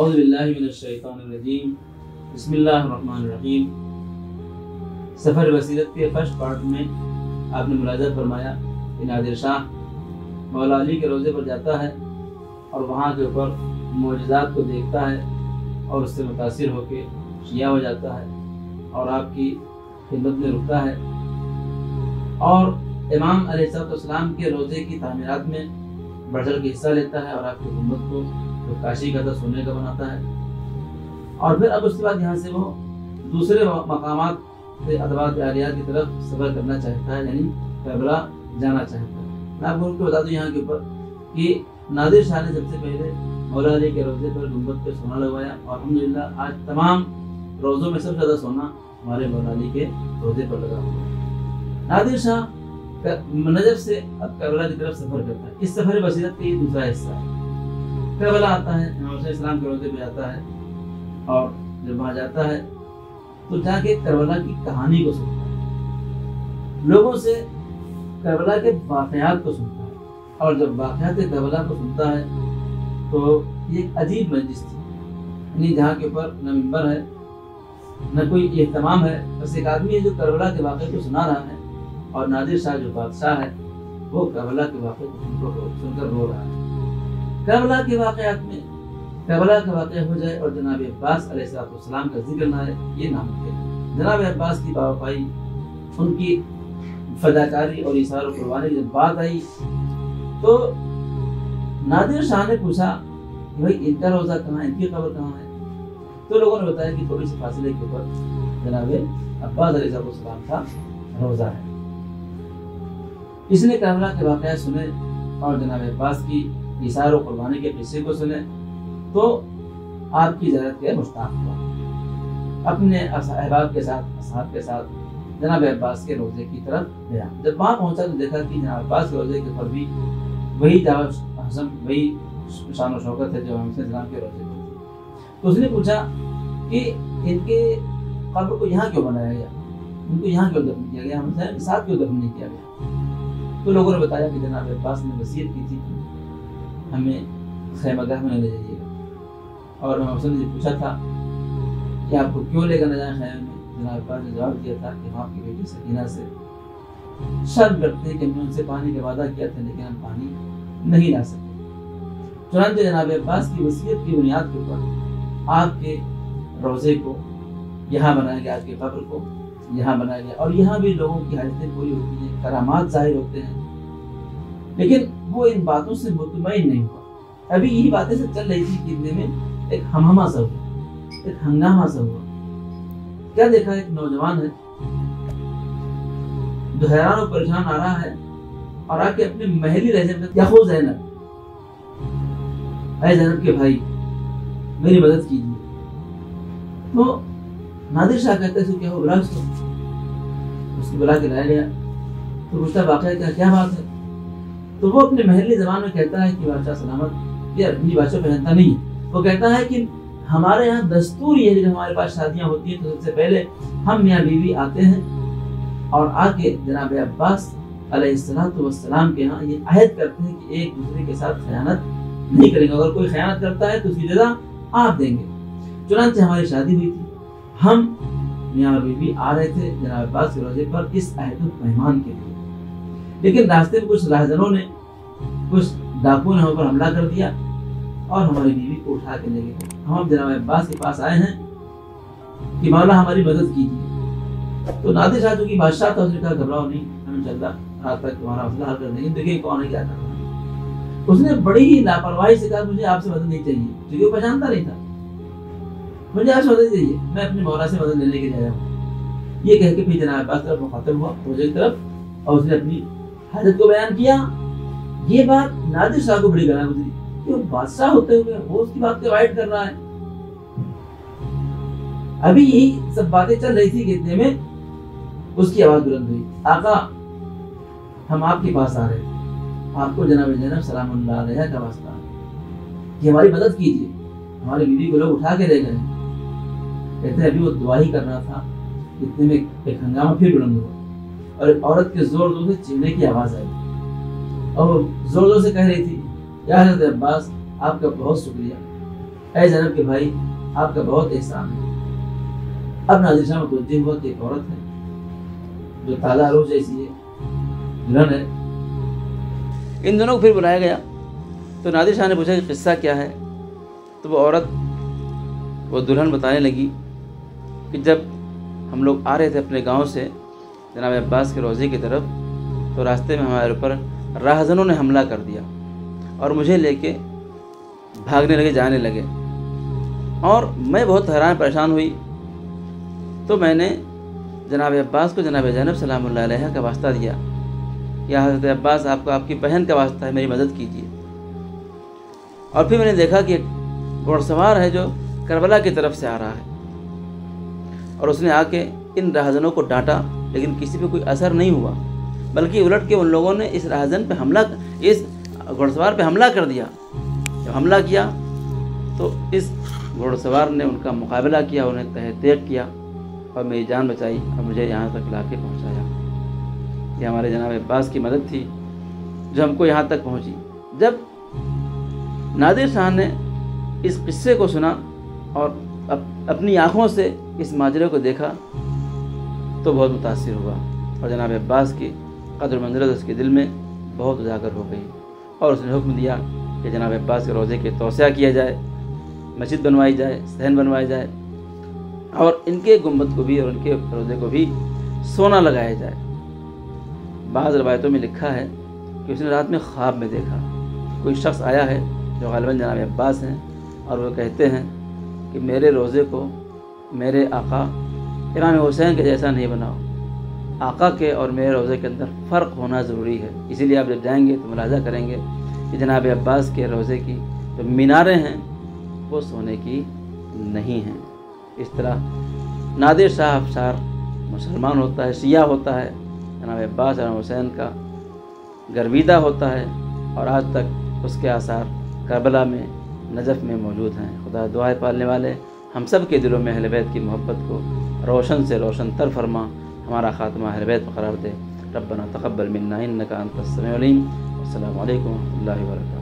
اعوذ باللہ من الشیطان الرجیم، بسم اللہ الرحمن الرحیم۔ سفر بصیرت کے فرسٹ پارٹ میں آپ نے ملاحظہ فرمایا کہ نادر شاہ مولا علی کے روضے پر جاتا ہے اور وہاں کے اوپر معجزات کو دیکھتا ہے اور اس سے متاثر ہو کے شیعہ ہو جاتا ہے اور آپ کی خدمت میں رکتا ہے اور امام علیہ السلام کے روضے کی تعمیرات میں بڑھ چڑھ کے حصہ لیتا ہے اور آپ کی حکومت کو جو کاشی کا تھا سونے کا بناتا ہے۔ اور پھر اب اس کے بعد یہاں سے وہ دوسرے مقامات سے ادوات عالیہ کی طرف سفر کرنا چاہتا ہے، یعنی کربلا جانا چاہتا ہے۔ میں آپ کو بتا دوں یہاں کے اوپر کہ نادر شاہ نے سب سے پہلے مولا علی کے روضے پر گنبد پہ سونا لگوایا اور الحمدللہ آج تمام روضوں میں سب سے زیادہ سونا ہمارے مولا علی کے روضے پر لگا ہوا ہے۔ نادر شاہ نجف سے اب کربلا کی طرف سفر کرتا ہے۔ اس سفر بصیرت کا یہ دوسرا حصہ ہے۔ کربلا آتا ہے، امام حسین السلام کے روضے پہ آتا ہے اور جب وہاں جاتا ہے تو جا کے کربلا کی کہانی کو سنتا ہے، لوگوں سے کربلا کے واقعات کو سنتا ہے اور جب واقعات کربلا کو سنتا ہے تو یہ ایک عجیب مجلس تھی، یعنی جہاں کے اوپر نہ ممبر ہے نہ کوئی اہتمام ہے، بس ایک آدمی ہے جو کربلا کے واقعے کو سنا رہا ہے اور نادر شاہ جو بادشاہ ہے وہ کربلا کے واقعے کو سن کر رو رہا ہے۔ کربلا کے واقعات میں کربلا کا واقعہ ہو جائے اور جناب عباس علیہ السلام کا ذکر نہ ہے، یہ ناممکن ہے۔ جناب عباس کی باوفائی، ان کی فداکاری اور ایثار و قربانی کی جب بات آئی تو نادر شاہ نے پوچھا کہ بھائی ان کا روضہ کہاں ہے، ان کی قبر کہاں ہے؟ تو لوگوں نے بتایا کہ تھوڑی سی فاصلے کے اوپر جناب عباس علیہ السلام کا روضہ ہے۔ اس نے کربلا کے واقعات سنے اور جناب عباس کی ایثار و قربانی کے قصے کو سنے تو آپ کی زیارت کے مشتاق ہوا، اپنے احباب کے ساتھ اصحاب کے ساتھ جناب عباس کے روضے کی طرف گیا۔ جب وہاں پہنچا تو دیکھا کہ جناب عباس کے روضے کے اوپر بھی وہی حسن، وہی شان و شوکت ہے جو امام حسین السلام کے روضے پر۔ تو اس نے پوچھا کہ ان کے قبر کو یہاں کیوں بنایا گیا، ان کو یہاں کیوں دفن کیا گیا، امام حسین کے ساتھ کیوں دفن نہیں کیا گیا؟ تو لوگوں نے بتایا کہ جناب عباس نے وصیت کی تھی کہ ہمیں خیمہ گاہ میں نہ لے جائیے گا، اور امام حسین نے پوچھا تھا کہ آپ کو کیوں لے کر نہ جائیں خیمے میں؟ جناب عباس نے جواب دیا تھا کہ ہم آپ کی بیٹی سکینہ سے شرم کرتے ہیں کہ ہم نے ان سے پانی کا وعدہ کیا تھا لیکن ہم پانی نہیں لا سکتے۔ چنانچہ جناب عباس کی وصیت کی بنیاد کے اوپر آپ کے روضے کو یہاں بنایا گیا، آپ کی قبر کو یہاں بنایا گیا اور یہاں بھی لوگوں کی حاجتیں پوری ہوتی ہیں، کرامات ظاہر ہوتے ہیں۔ لیکن وہ ان باتوں سے مطمئن نہیں ہوا، ابھی یہی باتیں سے چل رہی تھی کہ اتنے میں ایک ہمہمہ سا ہوا، ایک ہنگامہ سا ہوا۔ کیا دیکھا؟ ایک نوجوان ہے جو حیران و پریشان آ رہا ہے اور آ کے اپنے محلی لہجے میں یا خود زینب، اے زینب کے بھائی میری مدد کیجیے۔ تو نادر شاہ کہتا ہے کیا ہو، بلا اس کو بلا کے لایا گیا تو پوچھتا واقعہ کیا بات ہے؟ تو وہ اپنے محلی زبان میں کہتا ہے کہ بادشاہ سلامت، یہ اپنی بادشاہ پہنتا نہیں ہے، وہ کہتا ہے کہ ہمارے یہاں دستور یہ ہے کہ ہمارے پاس شادیاں ہوتی ہیں تو سب سے پہلے ہم میاں بیوی آتے ہیں اور آ کے جناب عباس علیہ السلام کے ہاں یہ عہد کرتے ہیں کہ ایک دوسرے کے ساتھ خیانت نہیں کریں گے، اگر کوئی خیانت کرتا ہے تو اس کی جزا آپ دیں گے۔ چنانچہ ہماری شادی ہوئی تھی، ہم میاں بیوی آ رہے تھے جناب عباس کے روضے پر اس عہد و پیمان کے لیے، لیکن راستے میں کچھ راہزنوں نے، کچھ ڈاکوؤں نے ہم پر حملہ کر دیا اور ہماری بیوی کو اٹھا کے لے گئے۔ ہم جناب عباس کے پاس آئے ہیں کہ مولا ہماری مدد کیجیے۔ تو نادر شاہ جو کہ بادشاہ تھا اس نے کہا گھبراؤ نہیں، ہم انشاءاللہ رات تک تمہارا مسئلہ حل کر دیں گے، دیکھیں کون ہے کیا کر رہا ہے۔ اس نے بڑی ہی لاپرواہی سے کہا مجھے آپ سے مدد نہیں چاہیے، کیونکہ وہ پہچانتا نہیں تھا، مجھے آپ سے مدد چاہیے، میں اپنے مولا سے مدد لینے کے لیے آیا ہوں۔ یہ کہہ کے پھر جناب عباس طرف مخاطب ہوا روضے کی طرف اور اس نے اپنی حاجت کو بیان کیا۔ یہ بات نادر شاہ کو بڑی گراں گزری کہ وہ بادشاہ ہوتے ہوئے وہ اس کی بات کو اوائڈ کر رہا ہے۔ ابھی یہی سب باتیں چل رہی تھی کہ اتنے میں اس کی آواز بلند ہوئی، آقا ہم آپ کے پاس آ رہے ہیں، آپ کو جناب زینب سلام اللہ علیہ کا واسطہ ہے کہ ہماری مدد کیجیے، ہماری بیوی کو لوگ اٹھا کے لے گئے۔ کہتے ہیں ابھی وہ دعا ہی کر رہا تھا، اتنے میں ایک ہنگامہ پھر بلند ہوا اور ایک عورت کے زور زور سے چیخنے کی آواز آئی اور وہ زور زور سے کہہ رہی تھی یا حضرت عباس آپ کا بہت شکریہ، اے زینب کے بھائی آپ کا بہت احسان ہے۔ اب نادر شاہ متوجہ ہوا کہ ایک عورت ہے جو تازہ روح جیسی ہے، دلہن ہے۔ ان دونوں کو پھر بلایا گیا تو نادر شاہ نے پوچھا کہ قصہ کیا ہے؟ تو وہ عورت، وہ دلہن بتانے لگی کہ جب ہم لوگ آ رہے تھے اپنے گاؤں سے جناب عباس کے روضے کی طرف، تو راستے میں ہمارے اوپر راہزنوں نے حملہ کر دیا اور مجھے لے کے بھاگنے لگے، جانے لگے، اور میں بہت حیران پریشان ہوئی۔ تو میں نے جناب عباس کو جناب زینب سلام اللہ علیہ کا واسطہ دیا، یا حضرت عباس آپ کو آپ کی بہن کا واسطہ ہے، میری مدد کیجیے۔ اور پھر میں نے دیکھا کہ ایک گھوڑ سوار ہے جو کربلا کی طرف سے آ رہا ہے، اور اس نے آ کے ان راہزنوں کو ڈانٹا، لیکن کسی پہ کوئی اثر نہیں ہوا، بلکہ الٹ کے ان لوگوں نے اس راہزن پہ حملہ، اس گھوڑ سوار پہ حملہ کر دیا۔ جب حملہ کیا تو اس گھوڑ سوار نے ان کا مقابلہ کیا، انہیں تہ تیغ کیا اور میری جان بچائی اور مجھے یہاں تک لا کے پہنچایا۔ یہ ہمارے جناب عباس کی مدد تھی جو ہم کو یہاں تک پہنچی۔ جب نادر شاہ نے اس قصے کو سنا اور اپنی آنکھوں سے اس ماجرے کو دیکھا تو بہت متاثر ہوا، اور جناب عباس کی قدر منزلت اس کے دل میں بہت اجاگر ہو گئی، اور اس نے حکم دیا کہ جناب عباس کے روضے کی توسیع کیا جائے، مسجد بنوائی جائے، صحن بنوایا جائے، اور ان کے گنبد کو بھی اور ان کے روضے کو بھی سونا لگایا جائے۔ بعض روایتوں میں لکھا ہے کہ اس نے رات میں خواب میں دیکھا کوئی شخص آیا ہے جو غالباً جناب عباس ہیں، اور وہ کہتے ہیں کہ میرے روضے کو میرے آقا امام حسین کے جیسا نہیں بناؤ، آقا کے اور میرے روضے کے اندر فرق ہونا ضروری ہے۔ اسی لیے آپ جب جائیں گے تو ملاحظہ کریں گے کہ جناب عباس کے روضے کی جو میناریں ہیں وہ سونے کی نہیں ہیں۔ اس طرح نادر شاہ افشار مسلمان ہوتا ہے، شیعہ ہوتا ہے، جناب عباس اور حسین کا گرویدہ ہوتا ہے، اور آج تک اس کے آثار کربلا میں، نجف میں موجود ہیں۔ خدا دعائے پالنے والے ہم سب کے دلوں میں اہل بیت کی محبت کو روشن سے روشن تر فرما، ہمارا خاتمہ اہل بیت میں قرار دے۔ ربنا تقبل منا انک انت السمیع العلیم۔ السلام علیکم ورحمۃ اللہ وبرکاتہ۔